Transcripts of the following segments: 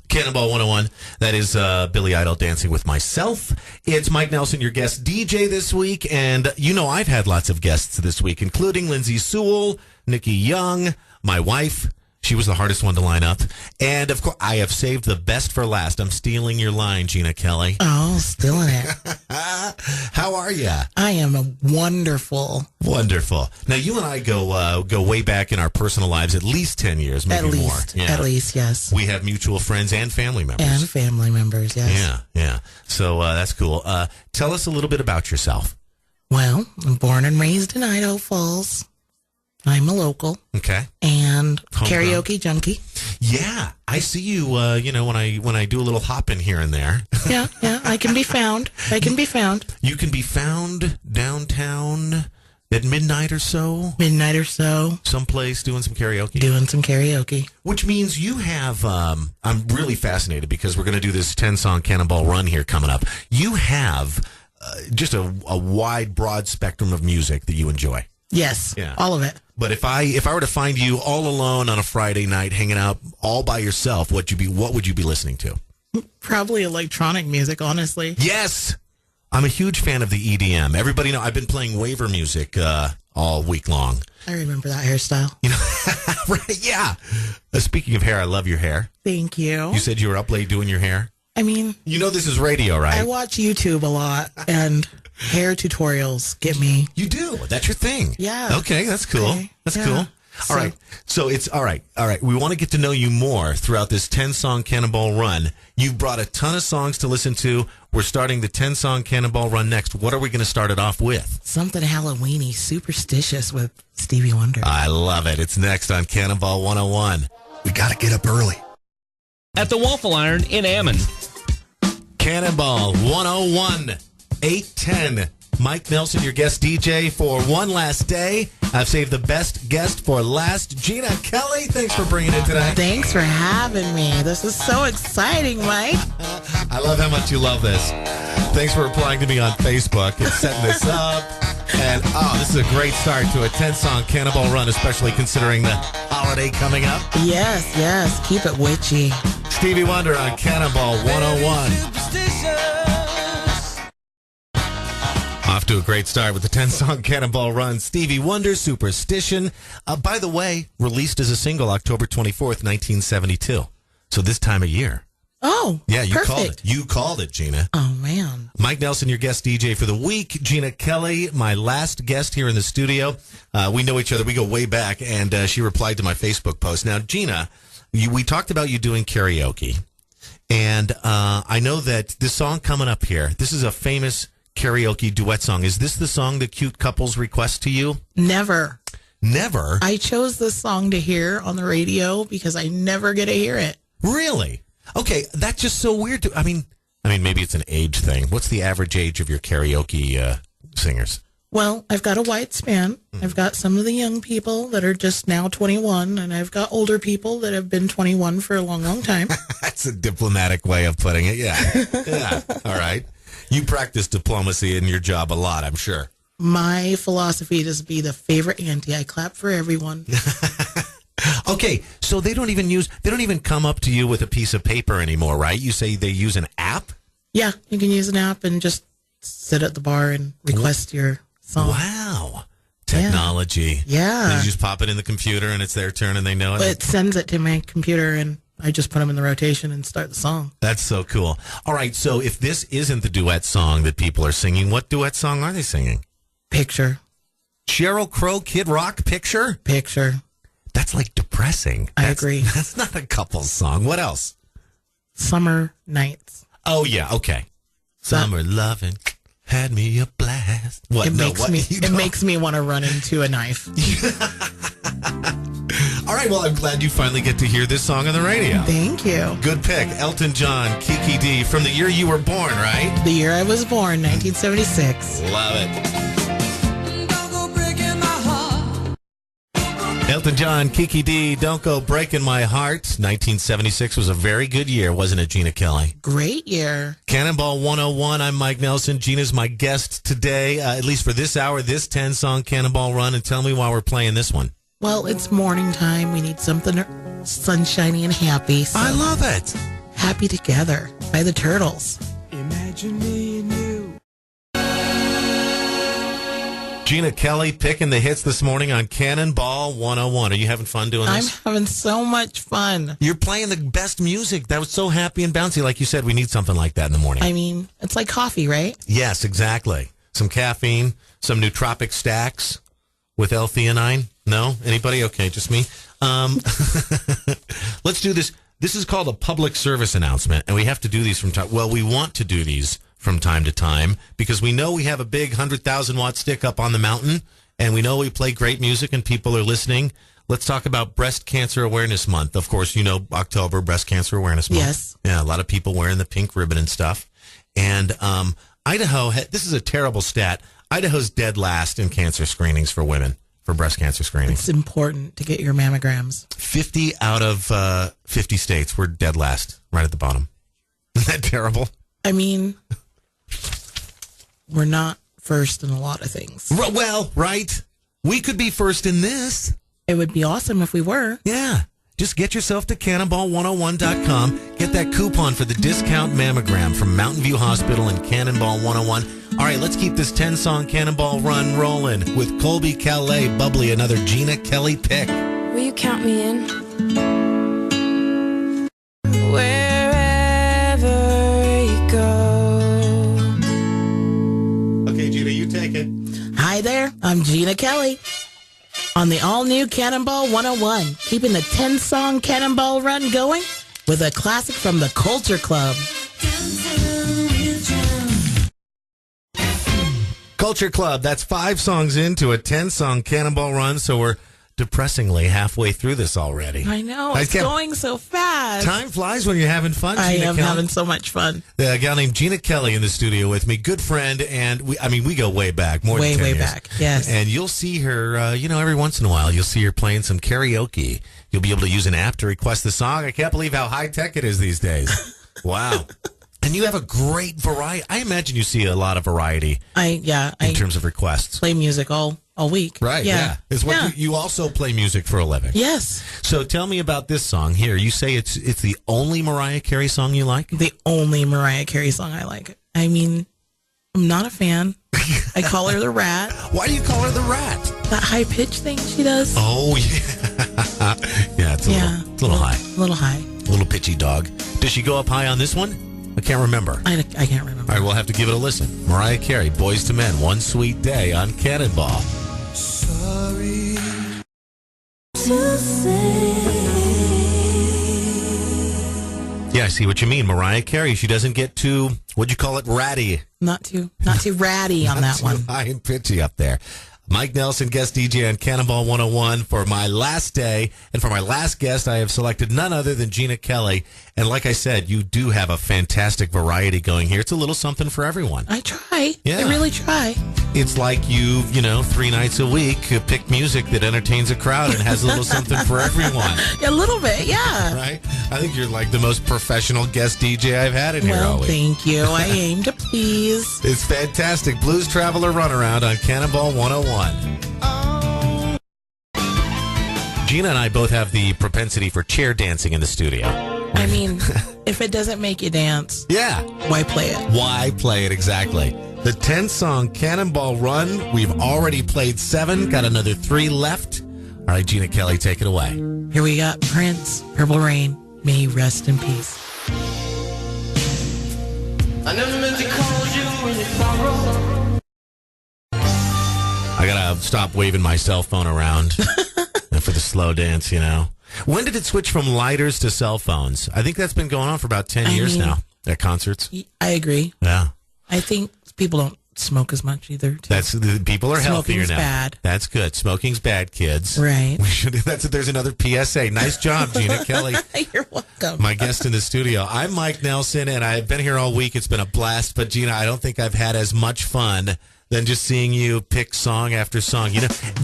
Cannonball 101. That is Billy Idol dancing with myself. It's Mike Nelson, your guest DJ this week. And you know I've had lots of guests this week, including Lindsay Sewell, Nikki Young, my wife. She was the hardest one to line up. And, of course, I have saved the best for last. I'm stealing your line, Gina Kelly. Oh, stealing it. How are you? I am wonderful. Wonderful. Now, you and I go way back in our personal lives, at least 10 years, maybe more. Yeah. At least, yes. We have mutual friends and family members. And family members, yes. Yeah. So that's cool. Tell us a little bit about yourself. Well, I'm born and raised in Idaho Falls. I'm a local. Okay. And Homegrown. karaoke junkie. Yeah. I see you, when I do a little hopping here and there. Yeah. I can be found. You can be found downtown at midnight or so. Someplace doing some karaoke. Which means you have, I'm really fascinated because we're going to do this 10-song Cannonball run here coming up. You have just a wide, broad spectrum of music that you enjoy. Yes, yeah. All of it. But if I were to find you all alone on a Friday night, hanging out all by yourself, what would you be listening to? Probably electronic music, honestly. Yes, I'm a huge fan of the EDM. Everybody know I've been playing waver music all week long. I remember that hairstyle. Right? Yeah. Speaking of hair, I love your hair. Thank you. You said you were up late doing your hair. I mean, this is radio, right? I watch YouTube a lot and. Hair tutorials get me. You do? That's your thing? Yeah. Okay, that's cool. Okay. That's cool. All right. So it's all right. We want to get to know you more throughout this 10-song Cannonball run. You've brought a ton of songs to listen to. We're starting the 10-song Cannonball run next. What are we going to start it off with? Something Halloweeny, superstitious with Stevie Wonder. I love it. It's next on Cannonball 101. We got to get up early. At the Waffle Iron in Ammon. Cannonball 101. 8:10. Mike Nelson, your guest DJ for one last day. I've saved the best guest for last. Gina Kelly, thanks for bringing it today. Thanks for having me. This is so exciting, Mike. I love how much you love this. Thanks for replying to me on Facebook and setting this up. And, this is a great start to a 10-song Cannonball run, especially considering the holiday coming up. Yes. Keep it witchy. Stevie Wonder on Cannonball 101. Off to a great start with the 10-song Cannonball run. Stevie Wonder, Superstition. By the way, released as a single October 24th, 1972. So this time of year. Oh, yeah, you perfect. called it. You called it, Gina. Oh, man. Mike Nelson, your guest DJ for the week. Gina Kelly, my last guest here in the studio. We know each other. We go way back, and she replied to my Facebook post. Now, Gina, we talked about you doing karaoke, and I know that this song coming up here, this is a famous karaoke duet song. Is this the song that cute couples request to you? Never. I chose this song to hear on the radio because I never get to hear it. Really? Okay, that's just so weird. I mean, maybe it's an age thing. What's the average age of your karaoke singers? Well, I've got a wide span. I've got some of the young people that are just now 21, and I've got older people that have been 21 for a long, long time. That's a diplomatic way of putting it. Yeah. All right. You practice diplomacy in your job a lot, I'm sure. My philosophy is to be the favorite auntie. I clap for everyone. Okay, so they don't even come up to you with a piece of paper anymore, right? You say they use an app? Yeah, you can use an app and just sit at the bar and request your song. Wow. Technology. Yeah. They just pop it in the computer and it's their turn and they know it? It sends it to my computer and I just put them in the rotation and start the song. That's so cool. All right, so if this isn't the duet song that people are singing, what duet song are they singing? Picture. Sheryl Crow, Kid Rock, Picture? Picture. That's like depressing. I agree. That's not a couple's song. What else? Summer Nights. Oh, yeah, okay. Summer loving had me a blast. What? It makes me want to run into a knife. All right, well, I'm glad you finally get to hear this song on the radio. Thank you. Good pick. Elton John, Kiki D, from the year you were born, right? The year I was born, 1976. Love it. Elton John, Kiki D, Don't Go Breaking My Heart. 1976 was a very good year, wasn't it, Gina Kelly? Great year. Cannonball 101, I'm Mike Nelson. Gina's my guest today, at least for this hour, this 10-song Cannonball run. And tell me why we're playing this one. Well, it's morning time. We need something sunshiny and happy. So I love it. Happy Together by the Turtles. Imagine me and you. Gina Kelly picking the hits this morning on Cannonball 101. Are you having fun doing I'm this? having so much fun. You're playing the best music. That was so happy and bouncy. Like you said, we need something like that in the morning. I mean, it's like coffee, right? Yes, exactly. Some caffeine, some nootropic stacks with L-theanine. No? Anybody? Okay, just me. Let's do this. This is called a public service announcement, and we have to do these from time. Well, we want to do these from time to time because we know we have a big 100,000-watt stick up on the mountain, and we know we play great music and people are listening. Let's talk about Breast Cancer Awareness Month. Of course, you know October, Breast Cancer Awareness Month. Yes. Yeah, a lot of people wearing the pink ribbon and stuff. And Idaho, this is a terrible stat. Idaho's dead last in cancer screenings for women, for breast cancer screenings. It's important to get your mammograms. 50 out of 50 states were dead last, right at the bottom. Isn't that terrible? I mean, we're not first in a lot of things. Well, right. We could be first in this. It would be awesome if we were. Yeah. Just get yourself to cannonball101.com. Get that coupon for the discount mammogram from Mountain View Hospital and Cannonball 101. All right, let's keep this 10-song Cannonball run rolling with Colby Calais, Bubbly, another Gina Kelly pick. Will you count me in? Wherever you go. Okay, Gina, you take it. Hi there, I'm Gina Kelly. On the all-new Cannonball 101, keeping the 10-song Cannonball run going with a classic from the Culture Club. Culture Club, that's 5 songs into a 10-song Cannonball run, so we're depressingly halfway through this already. I know, it's going so fast. Time flies when you're having fun, I Gina am Kelly. having so much fun. A gal named Gina Kelly in the studio with me, good friend, and we go way back, more than 10 way years. back, yes. And you'll see her, every once in a while, you'll see her playing some karaoke. You'll be able to use an app to request the song. I can't believe how high-tech it is these days. Wow. And you have a great variety. I imagine you see a lot of variety in terms of requests. Play music all week. Right, yeah. It's what you also play music for a living. Yes. So tell me about this song here. You say it's the only Mariah Carey song you like? The only Mariah Carey song I like. I mean, I'm not a fan. I call her the Rat. Why do you call her the Rat? That high-pitched thing she does. Oh, yeah. Yeah, it's a little high. A little high. A little pitchy dog. Does she go up high on this one? I can't remember. I can't remember. All right, we'll have to give it a listen. Mariah Carey, Boys to Men, One Sweet Day on Cannonball. Sorry To say. Yeah, I see what you mean. Mariah Carey, she doesn't get too, what'd you call it, ratty. Not too ratty on that one. High and pitchy up there. Mike Nelson, guest DJ on Cannonball 101 for my last day. And for my last guest, I have selected none other than Gina Kelly. And like I said, you do have a fantastic variety going here. It's a little something for everyone. I try. Yeah. I really try. It's like you 3 nights a week pick music that entertains a crowd and has a little something for everyone. A little bit, yeah. Right? I think you're like the most professional guest DJ I've had in here all Well, week. thank you. I aim to please. It's fantastic. Blues Traveler Runaround on Cannonball 101. Gina and I both have the propensity for chair dancing in the studio. I mean, if it doesn't make you dance, Yeah. why play it? Why play it exactly? The 10-song Cannonball Run, we've already played 7, got another 3 left. All right, Gina Kelly, take it away. Here we got Prince, Purple Rain. May he rest in peace. I never meant to call you in your sorrow. I gotta stop waving my cell phone around for the slow dance, When did it switch from lighters to cell phones? I think that's been going on for about 10 years now at concerts. I agree. Yeah. I think people don't smoke as much either. Too. The people are healthier Smoking's now. bad. That's good. Smoking's bad, kids. Right. We should. There's another PSA. Nice job, Gina Kelly. You're welcome. My guest in the studio. I'm Mike Nelson, and I've been here all week. It's been a blast. But Gina, I don't think I've had as much fun than just seeing you pick song after song.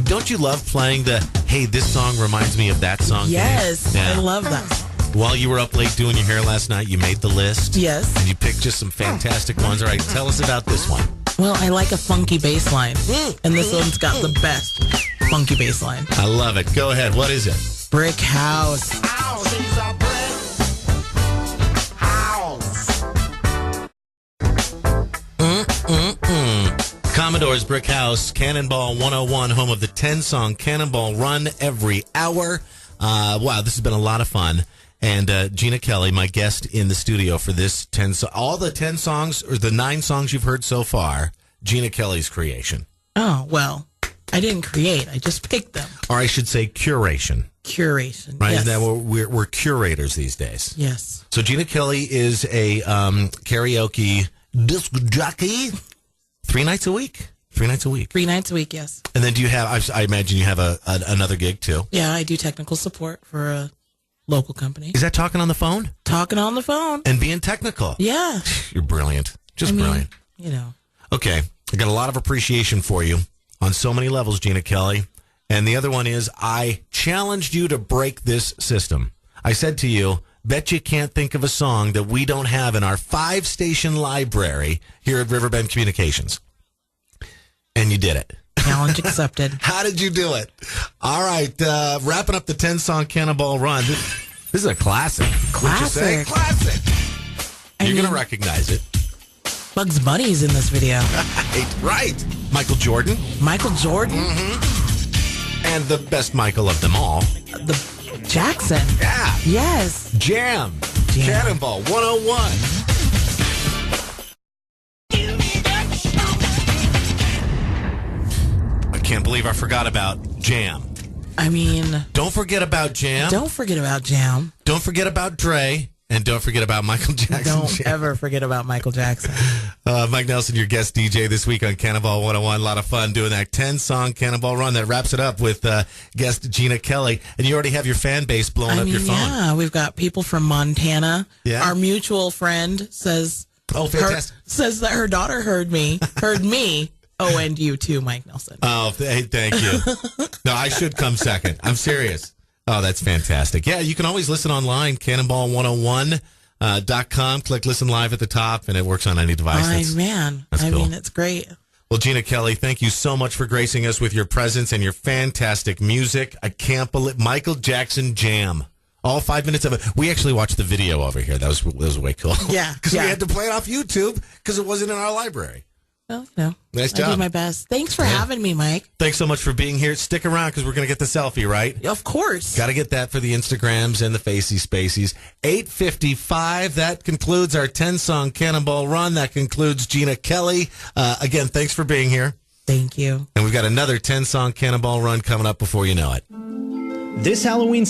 Don't you love playing hey, this song reminds me of that song? Yes, Yeah. I love that. While you were up late doing your hair last night, you made the list. Yes. And you picked just some fantastic ones. All right, tell us about this one. Well, I like a funky bass line. And this one's got the best funky bass line. I love it. Go ahead. What is it? Brick House. Commodore's Brick House, Cannonball 101, home of the 10-song Cannonball Run every hour. Wow, this has been a lot of fun. And Gina Kelly, my guest in the studio for this all the 10 songs, or the 9 songs you've heard so far, Gina Kelly's creation. Oh, well, I didn't create. I just picked them. Or I should say curation. Curation, right? Yes. Isn't that what we're curators these days? Yes. So Gina Kelly is a karaoke disc jockey 3 nights a week. 3 nights a week. 3 nights a week, yes. And then do you have, I imagine you have another gig too? Yeah, I do technical support for a local company. Is that talking on the phone? Talking on the phone. And being technical? Yeah. You're brilliant. Brilliant. You know. Okay. I got a lot of appreciation for you on so many levels, Gina Kelly. And the other one is I challenged you to break this system. I said to you, bet you can't think of a song that we don't have in our 5-station library here at Riverbend Communications. And you did it. Challenge accepted. How did you do it? All right. Wrapping up the 10-song Cannonball Run. This is a classic. Wouldn't you say? Classic. You're going to recognize it. Bugs Bunny's in this video. Right. Michael Jordan. Michael Jordan. Mm-hmm. And the best Michael of them all. The Jackson. Yeah. Yes. Jam. Cannonball 101. I can't believe I forgot about Jam. I mean... Don't forget about Jam. Don't forget about Jam. Don't forget about Dre. And don't forget about Michael Jackson. Don't ever forget about Michael Jackson. Mike Nelson, your guest DJ this week on Cannonball 101. A lot of fun doing that 10-song Cannonball Run. That wraps it up with guest Gina Kelly. And you already have your fan base blowing up your phone. Yeah, we've got people from Montana. Yeah. Our mutual friend says... Oh, fantastic. Says that her daughter heard me. Oh, and you too, Mike Nelson. Oh, hey, thank you. No, I should come second. I'm serious. Oh, that's fantastic. Yeah, you can always listen online, cannonball101.com. Click listen live at the top, and it works on any device. Man. That's cool. I mean, it's great. Well, Gina Kelly, thank you so much for gracing us with your presence and your fantastic music. I can't believe Michael Jackson Jam. All 5 minutes of it. We actually watched the video over here. That was way cool. Yeah. Because we had to play it off YouTube because it wasn't in our library. Well, you know, nice I job. did my best. Thanks for having me, Mike. Thanks so much for being here. Stick around because we're going to get the selfie, right? Of course. Got to get that for the Instagrams and the Facey Spaceys. 8:55. That concludes our 10-song Cannonball Run. That concludes Gina Kelly. Again, thanks for being here. Thank you. And we've got another 10-song Cannonball Run coming up before you know it. This Halloween